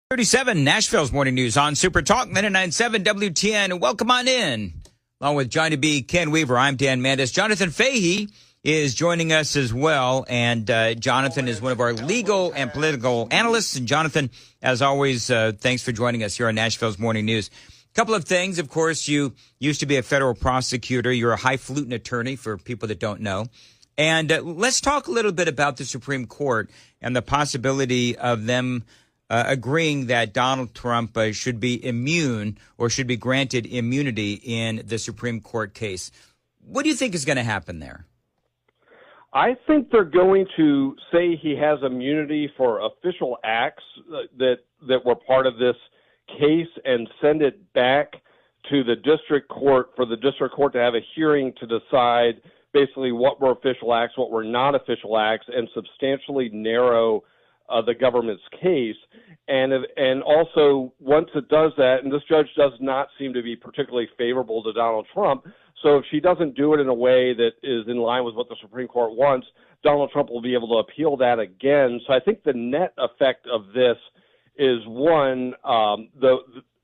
37, Nashville's Morning News on Super Talk 99.7 WTN. Welcome on in. Along with Johnny B, Ken Weaver, I'm Dan Mandis. Jonthan Fahey is joining us as well. And Jonthan is one of our legal and political analysts. And Jonthan, as always, thanks for joining us here on Nashville's Morning News. A couple of things. Of course, you used to be a federal prosecutor. You're a highfalutin attorney for people that don't know. And let's talk a little bit about the Supreme Court and the possibility of them agreeing that Donald Trump should be immune or should be granted immunity in the Supreme Court case. What do you think is going to happen there? I think they're going to say he has immunity for official acts that were part of this case and send it back to the district court for the district court to have a hearing to decide basically what were official acts, what were not official acts, and substantially narrow the government's case. And also, once it does that, and this judge does not seem to be particularly favorable to Donald Trump, so if she doesn't do it in a way that is in line with what the Supreme Court wants, Donald Trump will be able to appeal that again. So I think the net effect of this is, one,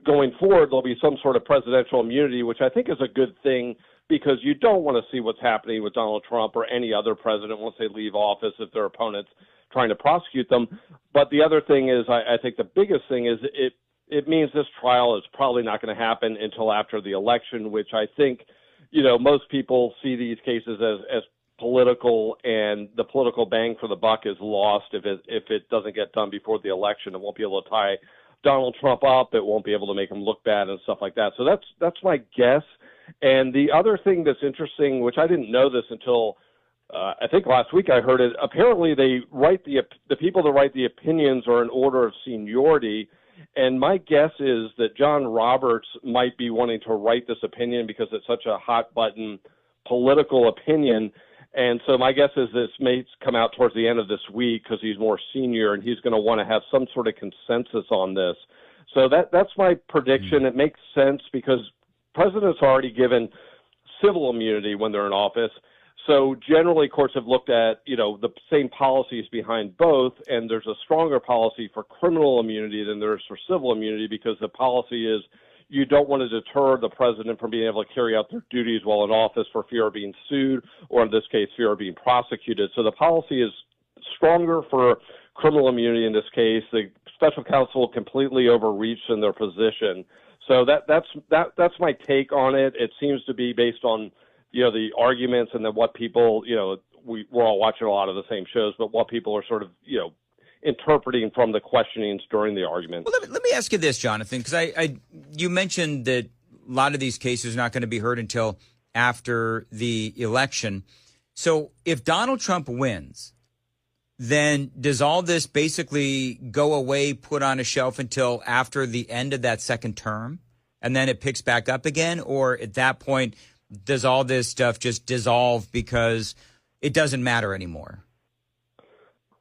going forward, there'll be some sort of presidential immunity, which I think is a good thing, because you don't want to see what's happening with Donald Trump or any other president once they leave office if their opponents trying to prosecute them. But the other thing is, I think the biggest thing is it means this trial is probably not going to happen until after the election, which I think, most people see these cases as political, and the political bang for the buck is lost if it doesn't get done before the election. It won't be able to tie Donald Trump up. It won't be able to make him look bad and stuff like that. So that's my guess. And the other thing that's interesting, which I didn't know this until I think last week I heard it, apparently they write the people that write the opinions are in order of seniority. And my guess is that John Roberts might be wanting to write this opinion because it's such a hot button political opinion. And so my guess is this may come out towards the end of this week because he's more senior and he's going to want to have some sort of consensus on this. So that's my prediction. It makes sense because presidents are already given civil immunity when they're in office. So generally, courts have looked at, the same policies behind both, and there's a stronger policy for criminal immunity than there is for civil immunity because the policy is you don't want to deter the president from being able to carry out their duties while in office for fear of being sued or, in this case, fear of being prosecuted. So the policy is stronger for criminal immunity in this case. The special counsel completely overreached in their position. So that's my take on it. It seems to be based on the arguments and then what people, we're all watching a lot of the same shows, but what people are sort of, interpreting from the questionings during the argument. Well, let me ask you this, Jonthan, because you mentioned that a lot of these cases are not going to be heard until after the election. So if Donald Trump wins, then does all this basically go away, put on a shelf until after the end of that second term, and then it picks back up again? Or at that point, does all this stuff just dissolve because it doesn't matter anymore?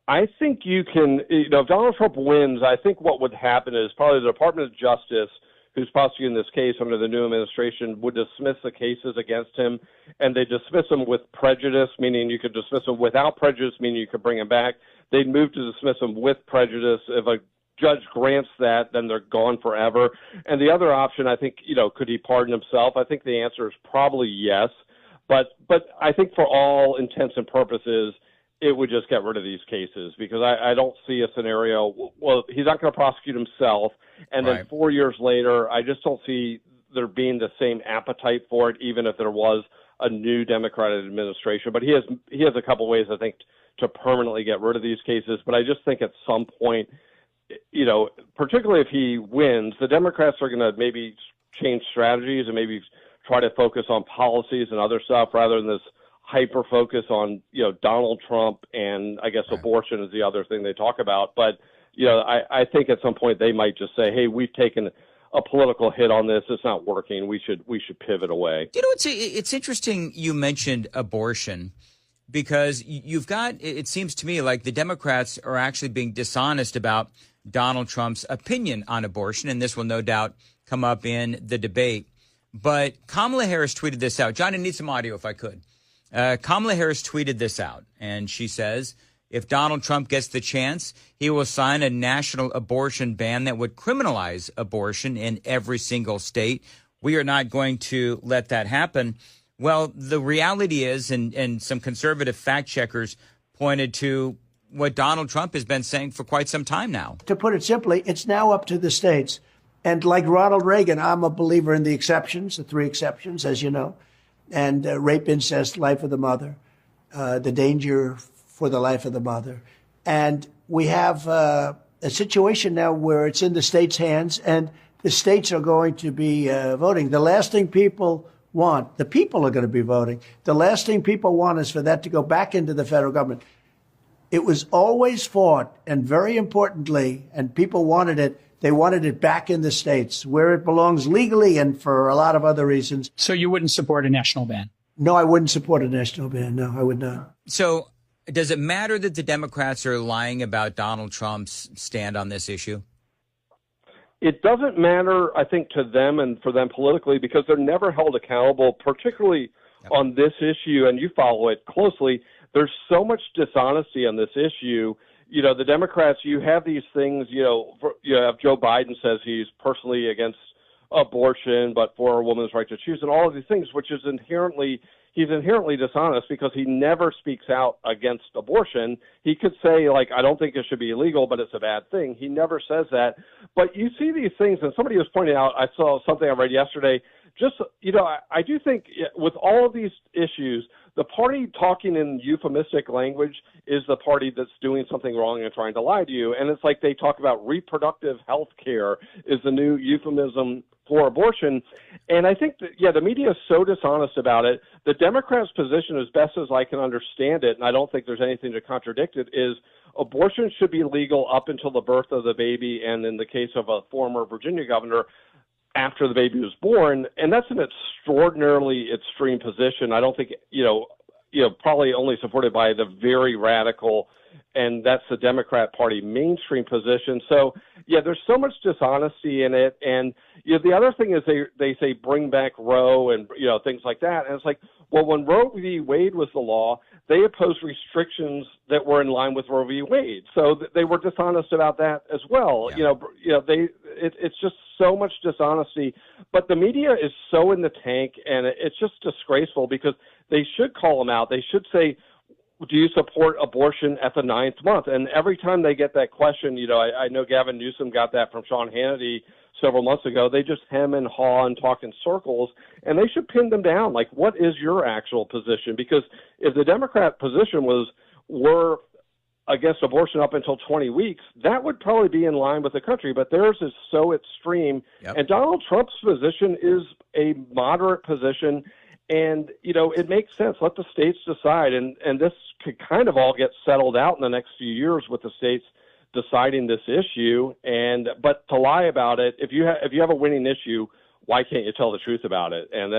I think you can, if Donald Trump wins, I think what would happen is probably the Department of Justice, who's prosecuting this case under the new administration, would dismiss the cases against him, and they dismiss them with prejudice, meaning you could dismiss them without prejudice, meaning you could bring them back. They'd move to dismiss them with prejudice. If a judge grants that, then they're gone forever. And the other option, I think, could he pardon himself? I think the answer is probably yes. But I think for all intents and purposes, it would just get rid of these cases because I don't see a scenario. Well, he's not going to prosecute himself. And then 4 years later, I just don't see there being the same appetite for it, even if there was a new Democratic administration. But he has a couple ways, I think, to permanently get rid of these cases. But I just think at some point, particularly if he wins, the Democrats are going to maybe change strategies and maybe try to focus on policies and other stuff rather than this hyper focus on, Donald Trump, and I guess abortion is the other thing they talk about. But, I think at some point they might just say, hey, we've taken a political hit on this. It's not working. We should pivot away. It's interesting you mentioned abortion because you've got, it seems to me like the Democrats are actually being dishonest about Donald Trump's opinion on abortion, and this will no doubt come up in the debate. But Kamala Harris tweeted this out. John, I need some audio if I could. Kamala Harris tweeted this out, and she says, if Donald Trump gets the chance, he will sign a national abortion ban that would criminalize abortion in every single state. We are not going to let that happen. Well, the reality is, and some conservative fact checkers pointed to what Donald Trump has been saying for quite some time now. To put it simply, it's now up to the states. And like Ronald Reagan, I'm a believer in the exceptions, the 3 exceptions, as you know, and rape, incest, life of the mother, the danger for the life of the mother. And we have a situation now where it's in the states' hands, and the states are going to be voting. The last thing people want, the people are going to be voting. The last thing people want is for that to go back into the federal government. It was always fought, and very importantly, and people wanted it, they wanted it back in the states where it belongs legally and for a lot of other reasons. So you wouldn't support a national ban? No, I wouldn't support a national ban. No, I would not. So does it matter that the Democrats are lying about Donald Trump's stand on this issue? It doesn't matter, I think, to them and for them politically, because they're never held accountable, particularly on this issue, and you follow it closely. There's so much dishonesty on this issue. You know, the Democrats, you have these things, you have Joe Biden says he's personally against abortion, but for a woman's right to choose, and all of these things, which is he's inherently dishonest because he never speaks out against abortion. He could say, like, I don't think it should be illegal, but it's a bad thing. He never says that. But you see these things, and somebody was pointing out, I saw something I read yesterday, just, I do think with all of these issues, the party talking in euphemistic language is the party that's doing something wrong and trying to lie to you. And it's like they talk about reproductive health care is the new euphemism for abortion. And I think that, the media is so dishonest about it. The Democrats' position, as best as I can understand it, and I don't think there's anything to contradict it, is abortion should be legal up until the birth of the baby, and in the case of a former Virginia governor, after the baby was born. And that's an extraordinarily extreme position. I don't think, probably only supported by the very radical, and that's the Democrat Party mainstream position. So, there's so much dishonesty in it. And, the other thing is they say bring back Roe and, things like that. And it's like, well, when Roe v. Wade was the law, they opposed restrictions that were in line with Roe v. Wade. So they were dishonest about that as well. Yeah. It's just so much dishonesty. But the media is so in the tank, and it's just disgraceful because they should call them out. They should say, do you support abortion at the 9th month? And every time they get that question, I know Gavin Newsom got that from Sean Hannity several months ago. They just hem and haw and talk in circles, and they should pin them down. Like, what is your actual position? Because if the Democrat position were against abortion up until 20 weeks, that would probably be in line with the country. But theirs is so extreme. Yep. And Donald Trump's position is a moderate position. And, it makes sense. Let the states decide. And this could kind of all get settled out in the next few years with the states deciding this issue. But to lie about it, if you have a winning issue, why can't you tell the truth about it? And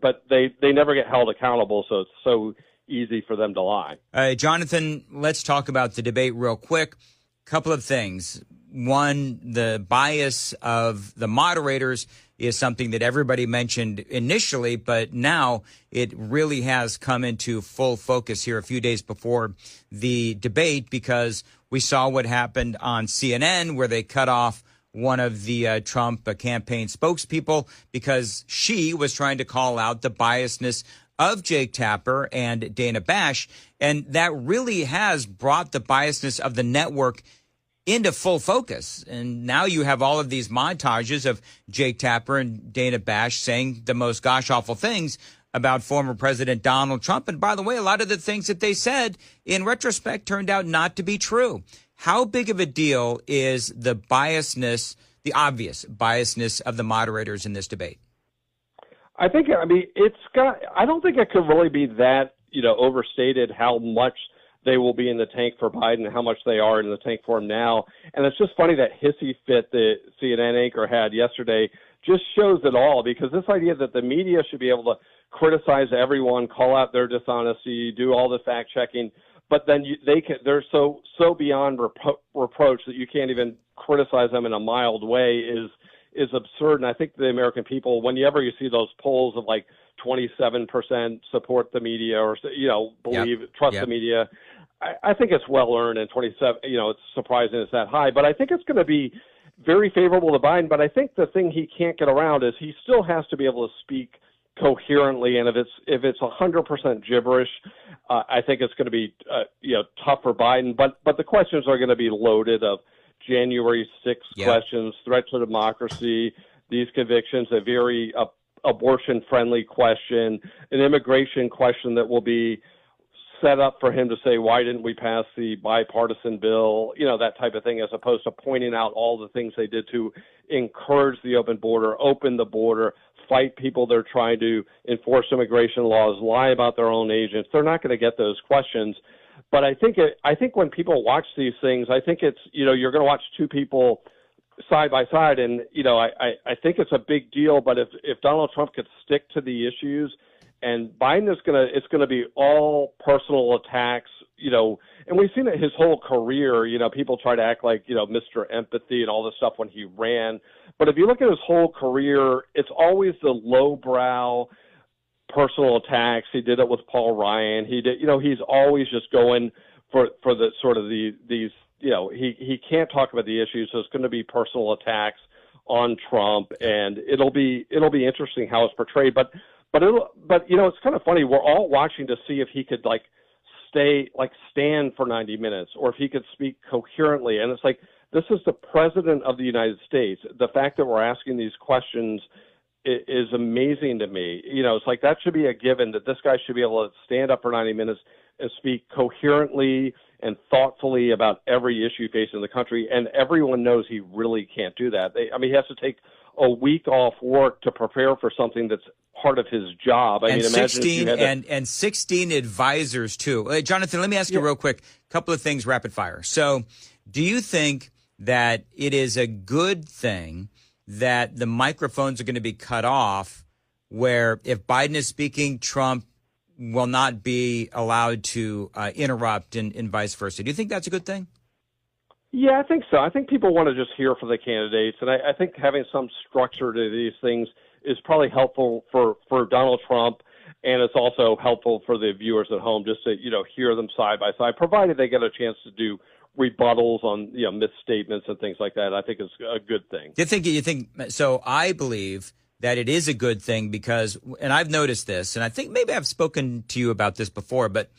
but they never get held accountable. So it's so easy for them to lie. Jonathan, let's talk about the debate real quick. Couple of things. One, the bias of the moderators is something that everybody mentioned initially, but now it really has come into full focus here a few days before the debate because we saw what happened on CNN where they cut off one of the Trump campaign spokespeople because she was trying to call out the biasness of Jake Tapper and Dana Bash. And that really has brought the biasness of the network into full focus. And now you have all of these montages of Jake Tapper and Dana Bash saying the most gosh-awful things about former President Donald Trump. And by the way, a lot of the things that they said in retrospect turned out not to be true. How big of a deal is the biasness, the obvious biasness of the moderators in this debate? I don't think it could really be that, overstated how much they will be in the tank for Biden and how much they are in the tank for him now. And it's just funny that hissy fit the CNN anchor had yesterday just shows it all, because this idea that the media should be able to criticize everyone, call out their dishonesty, do all the fact checking, but then they're so beyond reproach that you can't even criticize them in a mild way is absurd. And I think the American people, whenever you see those polls of like 27% support the media or, trust the media, I think it's well earned, and 27. It's surprising it's that high, but I think it's going to be very favorable to Biden. But I think the thing he can't get around is he still has to be able to speak coherently, and if it's 100% gibberish, I think it's going to be tough for Biden. But the questions are going to be loaded of January 6th questions, threat to democracy, these convictions, a very abortion-friendly question, an immigration question that will be set up for him to say, why didn't we pass the bipartisan bill, that type of thing, as opposed to pointing out all the things they did to encourage the open border, open the border, fight people they're trying to enforce immigration laws, lie about their own agents. They're not going to get those questions. But I think when people watch these things, I think it's, you're going to watch two people side by side. And, I think it's a big deal. But if Donald Trump could stick to the issues, and Biden it's going to be all personal attacks, and we've seen it his whole career. People try to act like, Mr. Empathy and all this stuff when he ran. But if you look at his whole career, it's always the lowbrow personal attacks. He did it with Paul Ryan. He's always just going for the sort of these, he can't talk about the issues. So it's going to be personal attacks on Trump, and it'll be interesting how it's portrayed. But it's kind of funny. We're all watching to see if he could stand for 90 minutes, or if he could speak coherently. And it's like, this is the president of the United States. The fact that we're asking these questions is amazing to me. It's like that should be a given, that this guy should be able to stand up for 90 minutes and speak coherently and thoughtfully about every issue facing the country. And everyone knows he really can't do that. He has to take a week off work to prepare for something that's part of his job. And 16 advisors too. Jonathan, let me ask you real quick, a couple of things rapid fire. So do you think that it is a good thing that the microphones are going to be cut off, where if Biden is speaking, Trump will not be allowed to interrupt and vice versa? Do you think that's a good thing? Yeah, I think so. I think people want to just hear from the candidates, and I think having some structure to these things is probably helpful for Donald Trump, and it's also helpful for the viewers at home just to hear them side by side, provided they get a chance to do rebuttals on misstatements and things like that. I think it's a good thing. You think so? I believe that it is a good thing because, and I've noticed this, and I think maybe I've spoken to you about this before, but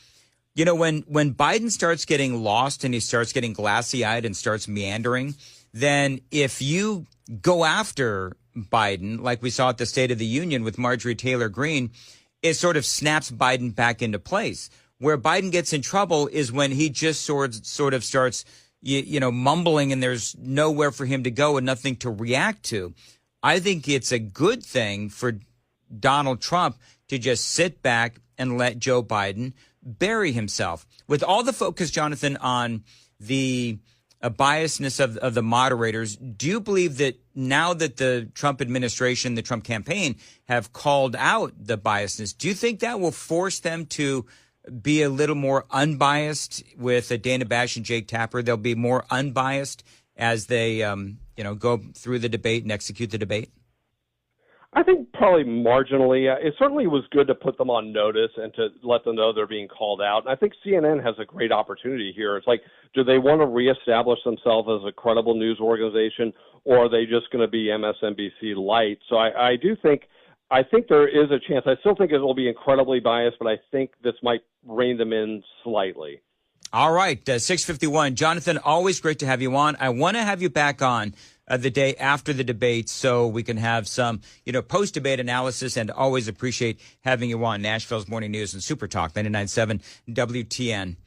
when Biden starts getting lost and he starts getting glassy-eyed and starts meandering, then if you go after Biden, like we saw at the State of the Union with Marjorie Taylor Greene, it sort of snaps Biden back into place. Where Biden gets in trouble is when he just sort of starts, mumbling, and there's nowhere for him to go and nothing to react to. I think it's a good thing for Donald Trump to just sit back and let Joe Biden bury himself. With all the focus, Jonathan, on the biasness of the moderators, do you believe that now that the Trump administration, the Trump campaign have called out the biasness, do you think that will force them to be a little more unbiased with Dana Bash and Jake Tapper? They'll be more unbiased as they, go through the debate and execute the debate? I think probably marginally. It certainly was good to put them on notice and to let them know they're being called out. And I think CNN has a great opportunity here. It's like, do they want to reestablish themselves as a credible news organization, or are they just going to be MSNBC light? So I think there is a chance. I still think it will be incredibly biased, but I think this might rein them in slightly. All right, 6:51. Jonathan, always great to have you on. I want to have you back on the day after the debate so we can have some, post-debate analysis, and always appreciate having you on Nashville's Morning News and Super Talk 99.7 WTN.